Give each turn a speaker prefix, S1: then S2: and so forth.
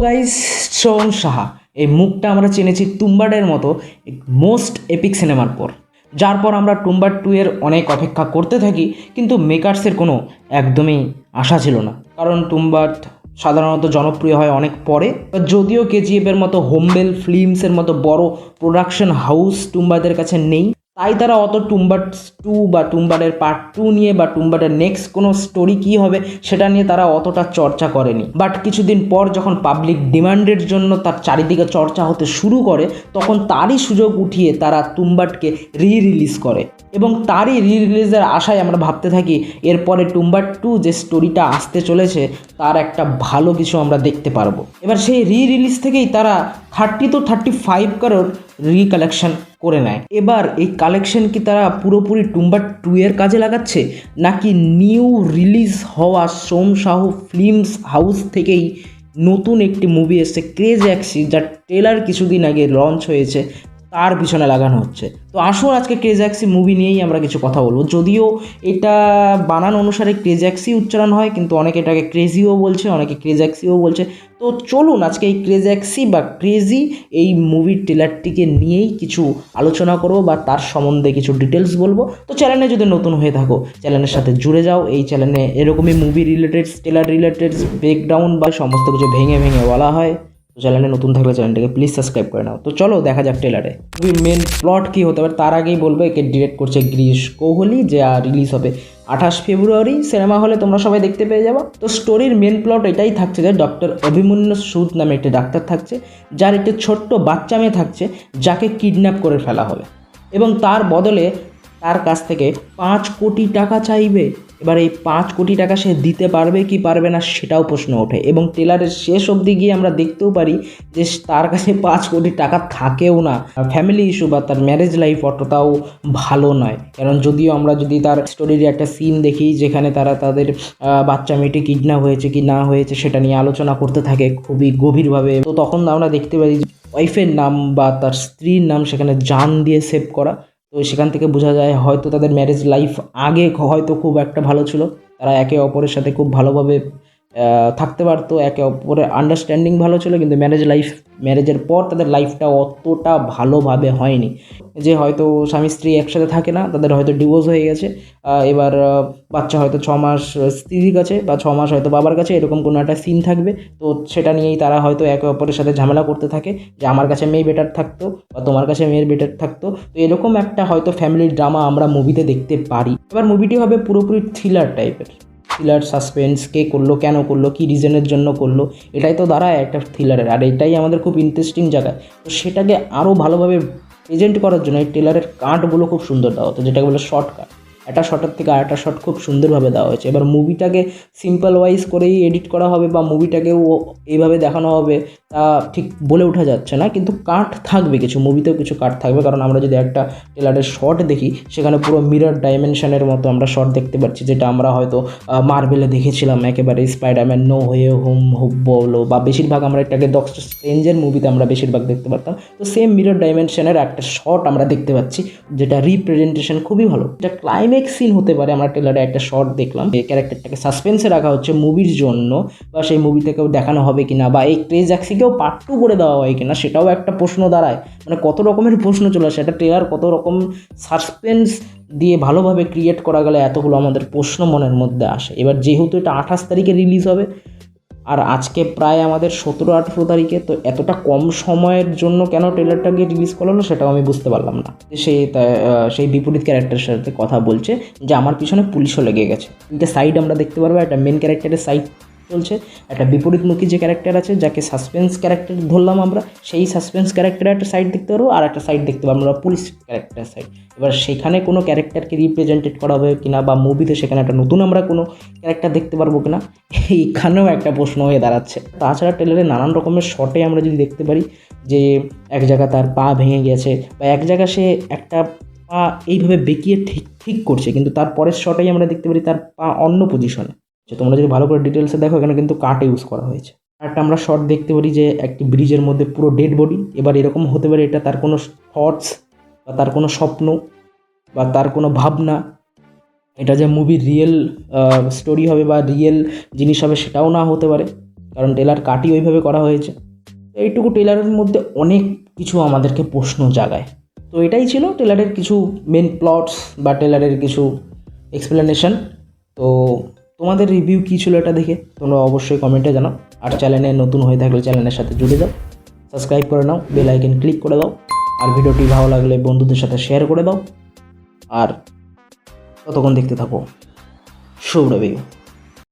S1: Guys, Soham Saha এই মুখটা আমরা চিনেছি তুম্বাডের মতো মোস্ট এপিক সিনেমার পর, যার পর আমরা টুম্বাড 2 এর অনেক অপেক্ষা করতে থাকি, কিন্তু মেকার্সের কোনো একদমই আশা ছিল না। কারণ টুম্বাড সাধারণত জনপ্রিয় হয় অনেক পরে। যদিও কেজিএফের মতো হোমবেল ফিল্মসের মতো বড় প্রোডাকশন হাউস টুম্বাদের কাছে নেই, তাই তারা অত টুম্বাড 2 বা টুম্বাডের পার্ট 2 নিয়ে বা টুম্বাডের নেক্সট কোনো স্টোরি কী হবে সেটা নিয়ে তারা অতটা চর্চা করেনি। বাট কিছুদিন পর যখন পাবলিক ডিমান্ডের জন্য তার চারিদিকে চর্চা হতে শুরু করে, তখন তারই সুযোগ উঠিয়ে তারা টুম্বাডকে রিলিজ করে এবং তারই রিলিজের আশায় আমরা ভাবতে থাকি এরপরে টুম্বাড 2 যে স্টোরিটা আসতে চলেছে তার একটা ভালো কিছু আমরা দেখতে পারবো। এবার সেই রিলিজ থেকেই তারা 30 to 35 কারোর রিকালেকশন করে নেয়। এবার এই কালেকশন কি তারা পুরোপুরি টুম্বাড 2 এর কাজে লাগাচ্ছে, নাকি নিউ রিলিজ হওয়া সোহম সাহু ফিল্মস হাউস থেকেই নতুন একটি মুভি এসেছে ক্রেজ অ্যাক্সি, যার ট্রেলার কিছুদিন আগে লঞ্চ হয়েছে, তার পিছনে লাগানো হচ্ছে? তো আসুন আজকে ক্রেজ অ্যাক্সি মুভি নিয়েই আমরা কিছু কথা বলবো। যদিও এটা বানান অনুসারে ক্রেজ অ্যাক্সি উচ্চারণ হয়, কিন্তু অনেকে এটাকে ক্রেজিও বলছে, অনেকে ক্রেজ অ্যাক্সিও বলছে। তো চলুন আজকে এই ক্রেজ অ্যাক্সি বা ক্রেজি এই মুভির ট্রেলারটিকে নিয়েই কিছু আলোচনা করব বা তার সম্বন্ধে কিছু ডিটেলস বলবো। তো চ্যানেলে যদি নতুন হয়ে থাকো চ্যানেলের সাথে জুড়ে যাও। এই চ্যানেলে এরকমই movie related, trailer related, breakdown বা সমস্ত কিছু ভেঙে ভেঙে বলা হয়। তো চ্যানেলে নতুন থাকলে চ্যানেলটাকে প্লিজ সাবস্ক্রাইব করে নাও। তো চলো দেখা যাক ট্রেলারে মুভির মেন প্লট কী হতে পারে। তার আগেই বলবো একে ডিরেক্ট করছে গিরিশ কোহলি, যে রিলিজ হবে 28 ফেব্রুয়ারি সিনেমা হলে, তোমরা সবাই দেখতে পেয়ে যাবো। তো স্টোরির মেন প্লট এটাই থাকছে যে ডক্টর অভিমন্যু সুদ নামে একটি ডাক্তার থাকছে, যার একটি ছোট্ট বাচ্চা মেয়ে থাকছে, যাকে কিডন্যাপ করে ফেলা হবে এবং তার বদলে তার কাছ থেকে 5 কোটি টাকা চাইবে। এবার এই 5 কোটি টাকা সে দিতে পারবে কি পারবে না সেটাও প্রশ্ন ওঠে এবং ট্রেলারের শেষ অবধি গিয়ে আমরা দেখতেও পারি যে তার কাছে 5 কোটি টাকা থাকেও না। ফ্যামিলি ইস্যু বা তার ম্যারেজ লাইফ অতটাও ভালো নয়, কারণ যদিও আমরা যদি তার স্টোরির একটা সিন দেখি যেখানে তারা তাদের বাচ্চা মেয়েটি কিডন্যাপ হয়েছে কি না হয়েছে সেটা নিয়ে আলোচনা করতে থাকে খুবই গভীরভাবে, তো তখন আমরা দেখতে পারি ওয়াইফের নাম বা তার স্ত্রীর নাম সেখানে জান দিয়ে সেভ করা। তো সেখান থেকে বোঝা যায় হয়তো তাদের ম্যারেজ লাইফ আগে হয়তো খুব একটা ভালো ছিল, তারা একে অপরের সাথে খুব ভালোভাবে থাকতে পারতো, একে অপরের আন্ডারস্ট্যান্ডিং ভালো ছিল, কিন্তু ম্যারেজের পর তাদের লাইফটা অতটা ভালোভাবে হয়নি, যে হয়তো স্বামী স্ত্রী একসাথে থাকে না, তাদের হয়তো ডিভোর্স হয়ে গেছে। এবার বাচ্চা হয়তো 6 মাস স্ত্রীর কাছে বা 6 মাস হয়তো বাবার কাছে, এরকম কোনো একটা সিন থাকবে। তো সেটা নিয়েই তারা হয়তো একে অপরের সাথে ঝামেলা করতে থাকে যে আমার কাছে মেয়ে বেটার থাকতো বা তোমার কাছে মেয়ের বেটার থাকতো। তো এরকম একটা হয়তো ফ্যামিলি ড্রামা আমরা মুভিতে দেখতে পারি। এবার মুভিটি হবে পুরোপুরি থ্রিলার টাইপের, থ্রিলার সাসপেন্স, কে করলো, কেন করলো, কী রিজনের জন্য করলো, এটাই তো দাঁড়ায় একটা থ্রিলারের। আর এটাই আমাদের খুব ইন্টারেস্টিং জায়গা। তো সেটাকে আরও ভালোভাবে প্রেজেন্ট করার জন্য এই ট্রেলারের কাটগুলো খুব সুন্দর দেওয়া হতো, যেটাকে বলে শর্ট কাট। একটা শটের থেকে আরেকটা শট খুব সুন্দরভাবে দেওয়া হয়েছে। এবার মুভিটাকে সিম্পল ওয়াইজ করেই এডিট করা হবে বা মুভিটাকেও এইভাবে দেখানো হবে তা ঠিক বলে ওঠা যাচ্ছে না, কিন্তু কাট থাকবে কিছু, মুভিতেও কিছু কাট থাকবে। কারণ আমরা যদি একটা ট্রেলারের শট দেখি সেখানে পুরো মিরর ডাইমেনশনের মতো আমরা শট দেখতে পাচ্ছি, যেটা আমরা হয়তো মার্ভেলে দেখেছিলাম একেবারে স্পাইডারম্যান নো ওয়ে হোম বলো, বা বেশিরভাগ আমরা এটাকে ডক্টর স্ট্রেঞ্জের মুভিতে আমরা বেশিরভাগ দেখতে পারতাম। তো সেম মিরর ডাইমেনশনের একটা শট আমরা দেখতে পাচ্ছি, যেটা রিপ্রেজেন্টেশন খুবই ভালো। এটা ক্লাইম্যাক্স সিন হতে পারে। আমরা ট্রেলারে একটা শট দেখলাম, এই ক্যারেক্টারটাকে সাসপেন্সে রাখা হচ্ছে মুভির জন্য, বা সেই মুভি থেকেও দেখানো হবে কিনা, বা এই ক্রেজ অ্যাক্সিকেও পার্ট 2 করে দেওয়া হয় কিনা সেটাও একটা প্রশ্ন দাঁড়ায়। মানে কত রকমের প্রশ্ন চলে আসে, একটা ট্রেলার কত রকম সাসপেন্স দিয়ে ভালোভাবে ক্রিয়েট করা গেলে এতগুলো আমাদের প্রশ্ন মনের মধ্যে আসে। এবার যেহেতু এটা 28 তারিখে রিলিজ হবে আর আজকে প্রায় আমাদের 17-18 তারিখে, তো এতটা কম সময়ের জন্য কেন ট্রেলারটাকে রিলিজ করা হলো সেটাও আমি বুঝতে পারলাম না। সেই বিপরীত ক্যারেক্টারের সাথে কথা বলছে যে আমার পিছনে পুলিশও লেগে গেছে। তিনটে সাইড আমরা দেখতে পারবো, একটা মেন ক্যারেক্টারের সাইড চলছে, একটা বিপরীতমুখী যে ক্যারেক্টার আছে যাকে সাসপেন্স ক্যারেক্টার ধরলাম আমরা, সেই সাসপেন্স ক্যারেক্টারের একটা সাইড দেখতে পারবো, আর একটা সাইড দেখতে পারবো আমরা পুলিশ ক্যারেক্টারের সাইড। এবার সেখানে কোনো ক্যারেক্টারকে রিপ্রেজেন্টেড করা হবে কিনা বা মুভিতে সেখানে একটা নতুন আমরা কোনো ক্যারেক্টার দেখতে পারবো কিনা, এইখানেও একটা প্রশ্ন হয়ে দাঁড়াচ্ছে। তাছাড়া ট্রেলারে নানান রকমের শটে আমরা যদি দেখতে পারি যে এক জায়গা তার পা ভেঙে গেছে বা এক জায়গা সে একটা পা এইভাবে বেঁকিয়ে ঠিক করছে, কিন্তু তার পরের শটেই আমরা দেখতে পারি তার পা অন্য পজিশনে। তোমরা যদি ভালো করে ডিটেলসে দেখো এখানে কিন্তু কাট ইউজ করা হয়েছে। একটা আমরা শট দেখতে পারি যে একটি ব্রিজের মধ্যে পুরো ডেড বডি। এবার এরকম হতে পারে এটা তার কোনো থটস বা তার কোনো স্বপ্ন বা তার কোনো ভাবনা, এটা যে মুভির রিয়েল স্টোরি হবে বা রিয়েল জিনিস হবে সেটাও না হতে পারে। কারণ ট্রেলার কাটই ওইভাবে করা হয়েছে। তো এইটুকু ট্রেলারের মধ্যে অনেক কিছু আমাদেরকে প্রশ্ন জাগায়। তো এটাই ছিল ট্রেলারের কিছু মেন প্লটস বা ট্রেলারের কিছু এক্সপ্লেনেশন। তো তোমাদের রিভিউ কী ছিল এটা দেখে তোমরা অবশ্যই কমেন্টে জানাও। আর চ্যানেলে নতুন হয়ে থাকলে চ্যানেলের সাথে জুড়ে যাও, সাবস্ক্রাইব করে নাও, বেল আইকন ক্লিক করে দাও, আর ভিডিওটি ভালো লাগলে বন্ধুদের সাথে শেয়ার করে দাও। আর ততক্ষণ দেখতে থাকো শুভ রিভিউ।